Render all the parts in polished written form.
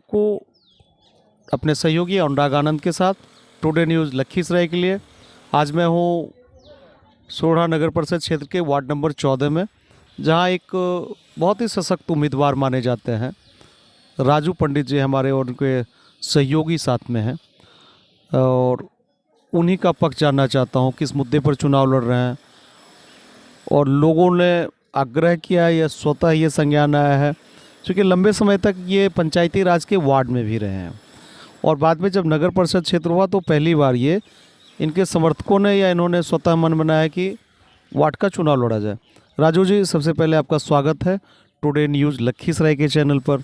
को अपने सहयोगी अनुराग आनंद के साथ टुडे न्यूज़ लखीसराय के लिए आज मैं हूँ सोढ़ा नगर परिषद क्षेत्र के वार्ड नंबर 14 में, जहाँ एक बहुत ही सशक्त उम्मीदवार माने जाते हैं राजू पंडित जी हमारे और उनके सहयोगी साथ में हैं और उन्हीं का पक्ष जानना चाहता हूँ किस मुद्दे पर चुनाव लड़ रहे हैं और लोगों ने आग्रह किया या स्वतः ये संज्ञान आया है, क्योंकि लंबे समय तक ये पंचायती राज के वार्ड में भी रहे हैं और बाद में जब नगर परिषद क्षेत्र हुआ तो पहली बार ये इनके समर्थकों ने या इन्होंने स्वतः मन बनाया कि वार्ड का चुनाव लड़ा जाए। राजू जी, सबसे पहले आपका स्वागत है टुडे न्यूज़ लखीसराय के चैनल पर।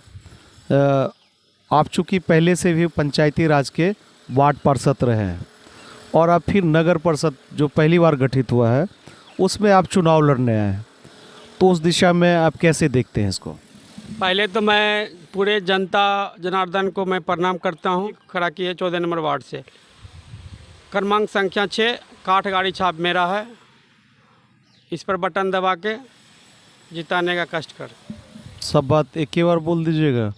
आप चूँकि पहले से भी पंचायती राज के वार्ड पार्षद रहे हैं और आप फिर नगर परिषद जो पहली बार गठित हुआ है उसमें आप चुनाव लड़ने आए हैं, तो उस दिशा में आप कैसे देखते हैं इसको? पहले तो मैं पूरे जनता जनार्दन को मैं प्रणाम करता हूं। खड़ा किए 14 नंबर वार्ड से, क्रमांक संख्या 6, काठ गाड़ी छाप मेरा है। इस पर बटन दबा के जिताने का कष्ट कर। सब बात एक ही बार बोल दीजिएगा,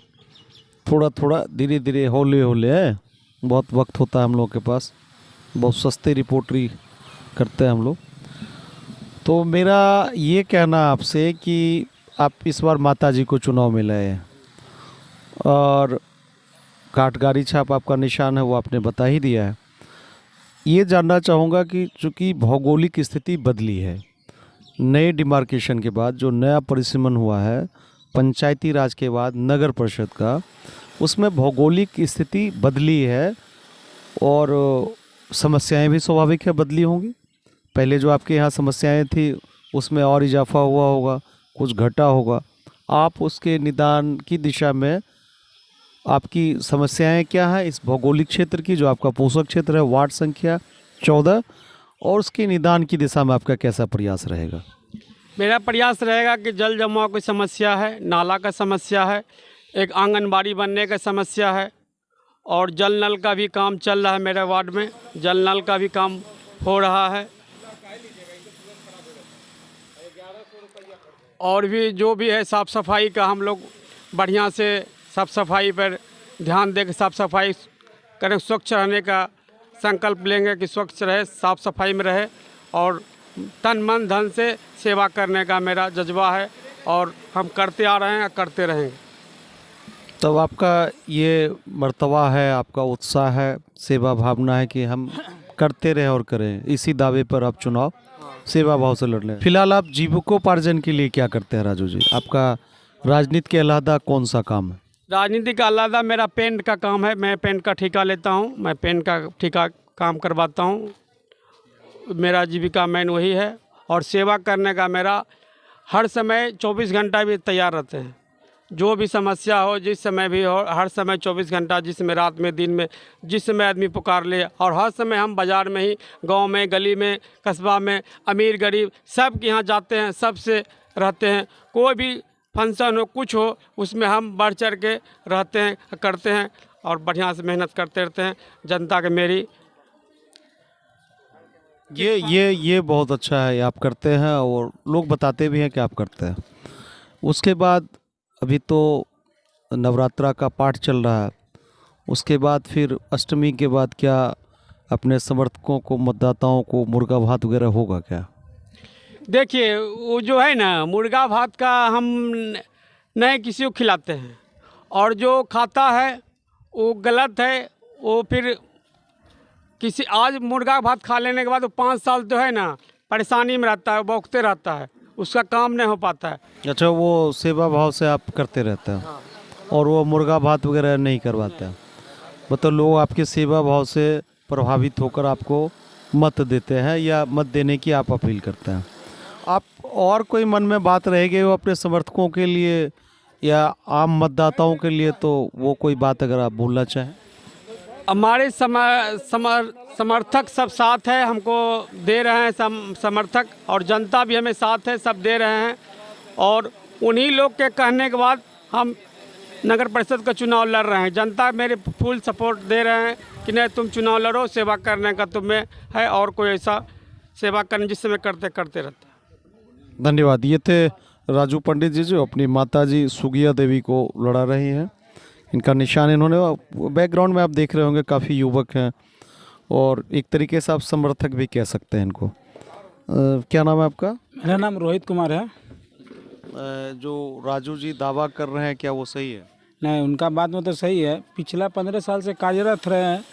थोड़ा थोड़ा धीरे धीरे हौले हौले है, बहुत वक्त होता है हम लोग के पास, बहुत सस्ते रिपोर्टरी करते हैं हम लोग। तो मेरा ये कहना आपसे कि आप इस बार माता जी को चुनाव में लाए हैं और काठगारी छाप आपका निशान है, वो आपने बता ही दिया है। ये जानना चाहूँगा कि चूँकि भौगोलिक स्थिति बदली है, नए डिमार्केशन के बाद जो नया परिसीमन हुआ है पंचायती राज के बाद नगर परिषद का, उसमें भौगोलिक स्थिति बदली है और समस्याएं भी स्वाभाविक है बदली होंगी। पहले जो आपके यहाँ समस्याएं थी उसमें और इजाफा हुआ होगा, कुछ घटा होगा। आप उसके निदान की दिशा में आपकी समस्याएं क्या हैं इस भौगोलिक क्षेत्र की, जो आपका पोषक क्षेत्र है वार्ड संख्या 14, और उसके निदान की दिशा में आपका कैसा प्रयास रहेगा? मेरा प्रयास रहेगा कि जल जमाव की समस्या है, नाला का समस्या है, एक आंगनबाड़ी बनने का समस्या है और जल नल का भी काम चल रहा है। मेरे वार्ड में जल नल का भी काम हो रहा है और भी जो भी है साफ़ सफाई का हम लोग बढ़िया से साफ़ सफाई पर ध्यान देकर साफ़ सफाई करें। स्वच्छ रहने का संकल्प लेंगे कि स्वच्छ रहे, साफ़ सफाई में रहे और तन मन धन से सेवा करने का मेरा जज्बा है और हम करते आ रहे हैं, करते रहेंगे। तब आपका ये मर्तबा है, आपका उत्साह है, सेवा भावना है कि हम करते रहें और करें, इसी दावे पर आप चुनाव सेवा भाव से लड़ रहे हैं। फिलहाल आप जीविकोपार्जन के लिए क्या करते हैं राजू जी? आपका राजनीति के अलावा कौन सा काम है? राजनीति का अलावा मेरा पेंट का काम है। मैं पेंट का ठेका लेता हूँ, मैं पेंट का ठेका काम करवाता हूँ। मेरा जीविका मेन वही है और सेवा करने का मेरा हर समय 24 घंटा भी तैयार रहते हैं। जो भी समस्या हो, जिस समय भी हो, हर समय 24 घंटा, जिस समय रात में दिन में, जिस समय आदमी पुकार ले, और हर समय हम बाज़ार में ही, गांव में, गली में, कस्बा में, अमीर गरीब सब के यहाँ जाते हैं, सबसे रहते हैं। कोई भी फंक्शन हो, कुछ हो, उसमें हम बढ़ चढ़ के रहते हैं, करते हैं और बढ़िया से मेहनत करते रहते हैं जनता के। मेरी ये बहुत अच्छा है, आप करते हैं और लोग बताते भी हैं कि आप करते हैं। उसके बाद अभी तो नवरात्रा का पाठ चल रहा है, उसके बाद फिर अष्टमी के बाद क्या अपने समर्थकों को, मतदाताओं को मुर्गा भात वगैरह होगा क्या? देखिए, वो जो है ना, मुर्गा भात का हम नहीं किसी को खिलाते हैं और जो खाता है वो गलत है। वो फिर किसी आज मुर्गा भात खा लेने के बाद वो 5 साल तो है ना परेशानी में रहता है, बौखते रहता है, उसका काम नहीं हो पाता है। अच्छा, वो सेवा भाव से आप करते रहते हैं? हाँ। और वो मुर्गा भात वगैरह नहीं करवाते हैं? मतलब लोग आपके सेवा भाव से प्रभावित होकर आपको मत देते हैं या मत देने की आप अपील करते हैं? आप और कोई मन में बात रहेगी वो अपने समर्थकों के लिए या आम मतदाताओं के लिए, तो वो कोई बात अगर आप बोलना चाहें? हमारे समर्थक सब साथ है, हमको दे रहे हैं समर्थक, और जनता भी हमें साथ है, सब दे रहे हैं। और उन्हीं लोग के कहने के बाद हम नगर परिषद का चुनाव लड़ रहे हैं। जनता मेरे फुल सपोर्ट दे रहे हैं कि नहीं, तुम चुनाव लड़ो, सेवा करने का तुम्हें है और कोई ऐसा सेवा करने जिस समय करते रहते हैं। धन्यवाद। ये थे राजू पंडित जी जो अपनी माताजी सुगिया देवी को लड़ा रही हैं। इनका निशान इन्होंने, बैकग्राउंड में आप देख रहे होंगे काफ़ी युवक हैं और एक तरीके से आप समर्थक भी कह सकते हैं इनको। क्या नाम है आपका? मेरा नाम रोहित कुमार है। जो राजू जी दावा कर रहे हैं क्या वो सही है? नहीं, उनका बात में तो सही है। पिछला 15 साल से कार्यरत रहे हैं।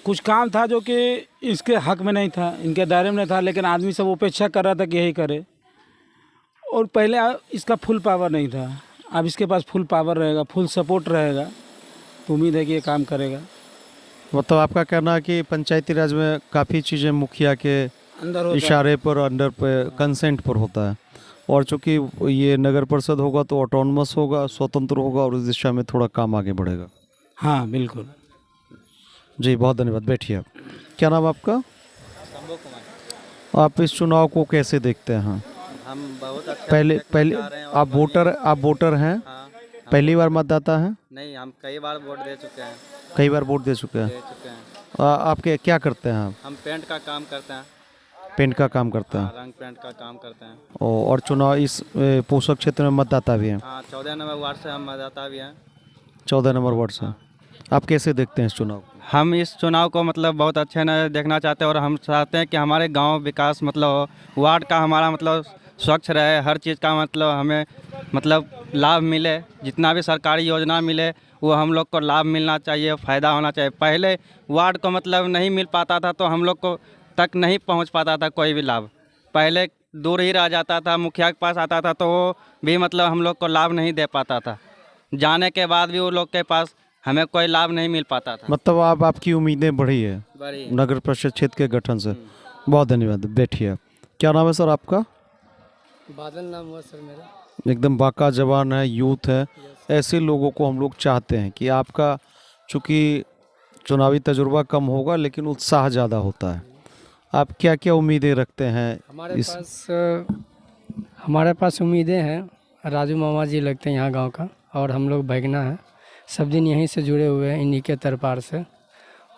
कुछ काम था जो कि इसके हक में नहीं था, इनके दायरे में नहीं था, लेकिन आदमी सब अपेक्षा कर रहा था कि यही करे। और पहले इसका फुल पावर नहीं था, अब इसके पास फुल पावर रहेगा, फुल सपोर्ट रहेगा, तो उम्मीद है कि ये काम करेगा। मतलब आपका कहना है कि पंचायती राज में काफ़ी चीज़ें मुखिया के अंदर होता है। इशारे पर, अंडर पे, कंसेंट पर होता है, और चूंकि ये नगर परिषद होगा तो ऑटोनमस होगा, स्वतंत्र होगा और इस दिशा में थोड़ा काम आगे बढ़ेगा। हाँ बिल्कुल। जी बहुत धन्यवाद, बैठिए आप। क्या नाम है आपका? आप इस चुनाव को कैसे देखते हैं? हम बहुत अच्छा पहले आप वोटर हैं? हाँ, पहली बार मतदाता हैं? नहीं, हम कई बार वोट दे चुके हैं। कई बार वोट दे चुके हैं। आपके क्या करते हैं आप? हम पेंट का काम करते हैं। पेंट का काम करते हैं। रंग पेंट का काम करते हैं। और चुनाव इस पोषक क्षेत्र में मतदाता भी हैं? हाँ, 14 नंबर वार्ड से हम मतदाता भी हैं। 14 नंबर वार्ड से। आप कैसे देखते हैं इस चुनाव को? हम इस चुनाव को मतलब बहुत अच्छे न देखना चाहते हैं और हम चाहते हैं कि हमारे गांव विकास मतलब वार्ड का हमारा मतलब स्वच्छ रहे, हर चीज़ का मतलब हमें मतलब लाभ मिले, जितना भी सरकारी योजना मिले वो हम लोग को लाभ मिलना चाहिए, फ़ायदा होना चाहिए। पहले वार्ड को मतलब नहीं मिल पाता था तो हम लोग को तक नहीं पहुंच पाता था कोई भी लाभ। पहले दूर ही रह जाता था, मुखिया के पास आता था तो वो भी मतलब हम लोग को लाभ नहीं दे पाता था। जाने के बाद भी वो लोग के पास हमें कोई लाभ नहीं मिल पाता था। मतलब आपकी उम्मीदें बढ़ी है बड़ी नगर परिषद क्षेत्र के गठन से। बहुत धन्यवाद, बैठिए। क्या नाम है सर आपका? बादल नाम हुआ सर मेरा। एकदम बाका जवान है, यूथ है, ऐसे लोगों को हम लोग चाहते हैं कि आपका चूँकि चुनावी तजुर्बा कम होगा लेकिन उत्साह ज़्यादा होता है। आप क्या क्या उम्मीदें रखते हैं? हमारे पास उम्मीदें हैं। राजू मामा जी लगते हैं यहाँ गांव का, और हम लोग भगना हैं, सब दिन यहीं से जुड़े हुए हैं, इन्हीं के तरपार से।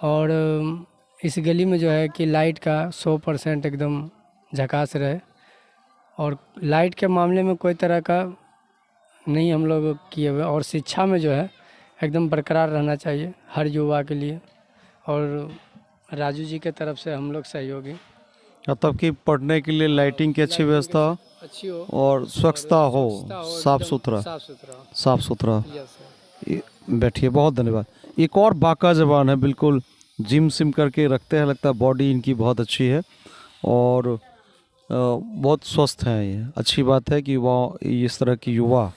और इस गली में जो है कि लाइट का 100% एकदम झकास रहे, और लाइट के मामले में कोई तरह का नहीं हम लोग किए हुए, और शिक्षा में जो है एकदम बरकरार रहना चाहिए हर युवा के लिए, और राजू जी के तरफ से हम लोग सहयोगी। मतलब कि पढ़ने के लिए लाइटिंग की अच्छी व्यवस्था हो अच्छी हो और स्वच्छता हो, साफ सुथरा। Yes sir. बैठिए, बहुत धन्यवाद। एक और बाका जवान है, बिल्कुल जिम सिम करके रखते हैं, लगता है बॉडी इनकी बहुत अच्छी है और बहुत स्वस्थ हैं। ये अच्छी बात है कि इस तरह की युवा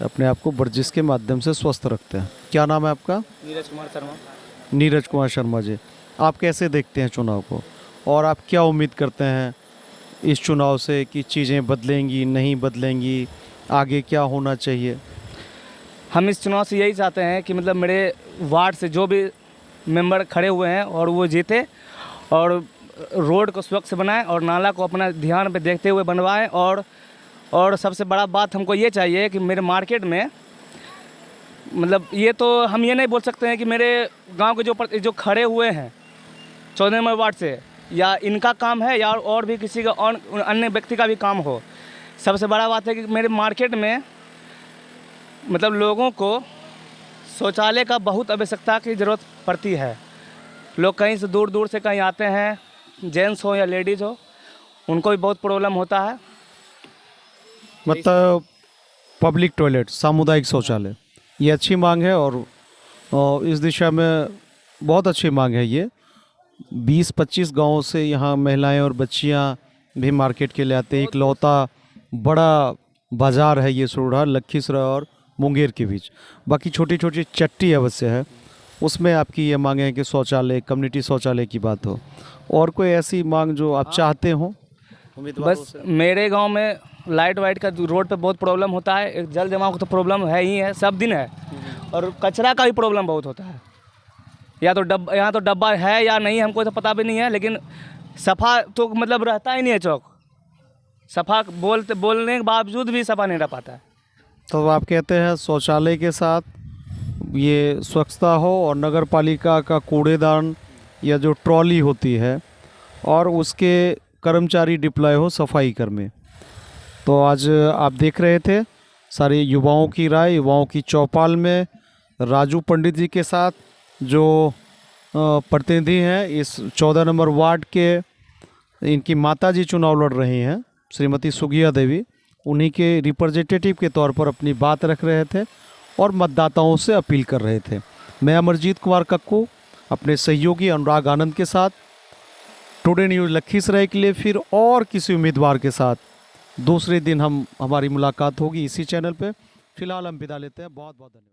अपने आप को वर्जिश के माध्यम से स्वस्थ रखते हैं। क्या नाम है आपका? नीरज कुमार शर्मा। नीरज कुमार शर्मा जी, आप कैसे देखते हैं चुनाव को और आप क्या उम्मीद करते हैं इस चुनाव से कि चीज़ें बदलेंगी, नहीं बदलेंगी, आगे क्या होना चाहिए? हम इस चुनाव से यही चाहते हैं कि मतलब मेरे वार्ड से जो भी मेंबर खड़े हुए हैं और वो जीते, और रोड को स्वच्छ बनाएं और नाला को अपना ध्यान पे देखते हुए बनवाएं। और सबसे बड़ा बात हमको ये चाहिए कि मेरे मार्केट में मतलब ये तो हम ये नहीं बोल सकते हैं कि मेरे गांव के जो खड़े हुए हैं 14 नंबर वार्ड से, या इनका काम है या और भी किसी का और अन्य व्यक्ति का भी काम हो। सबसे बड़ा बात है कि मेरे मार्केट में मतलब लोगों को शौचालय का बहुत आवश्यकता की ज़रूरत पड़ती है। लोग कहीं से दूर दूर से कहीं आते हैं, जेंट्स हो या लेडीज़ हो, उनको भी बहुत प्रॉब्लम होता है। मतलब पब्लिक टॉयलेट, सामुदायिक शौचालय, ये अच्छी मांग है और इस दिशा में बहुत अच्छी मांग है। ये 20-25 गाँव से यहाँ महिलाएं और बच्चियाँ भी मार्केट के लिए आते हैं। इकलौता बड़ा बाज़ार है ये सोढ़ा, लखीसराय और मुंगेर के बीच। बाकी छोटी छोटी चट्टी अवश्य है, उसमें आपकी ये मांग है कि शौचालय, कम्युनिटी शौचालय की बात हो। और कोई ऐसी मांग जो आप चाहते हो? बस मेरे गांव में लाइट वाइट का रोड पे बहुत प्रॉब्लम होता है, एक जल जमाव का तो प्रॉब्लम है ही है, सब दिन है, और कचरा का भी प्रॉब्लम बहुत होता है। यहाँ तो डब्बा है या नहीं हमको तो पता भी नहीं है, लेकिन सफ़ा तो मतलब रहता ही नहीं है। चौक सफ़ा बोलने के बावजूद भी सफ़ा नहीं रह पाता है। तो आप कहते हैं शौचालय के साथ ये स्वच्छता हो और नगर पालिका का कूड़ेदान या जो ट्रॉली होती है और उसके कर्मचारी डिप्लॉय हो सफाई कर्मी। तो आज आप देख रहे थे सारे युवाओं की राय, युवाओं की चौपाल में राजू पंडित जी के साथ, जो प्रतिनिधि हैं इस 14 नंबर वार्ड के। इनकी माता जी चुनाव लड़ रही हैं, श्रीमती सुगिया देवी। उन्हीं के रिप्रेजेंटेटिव के तौर पर अपनी बात रख रहे थे और मतदाताओं से अपील कर रहे थे। मैं अमरजीत कुमार कक्कू अपने सहयोगी अनुराग आनंद के साथ टुडे न्यूज़ लखीसराय के लिए फिर और किसी उम्मीदवार के साथ दूसरे दिन हमारी मुलाकात होगी इसी चैनल पे। फिलहाल हम विदा लेते हैं। बहुत बहुत धन्यवाद।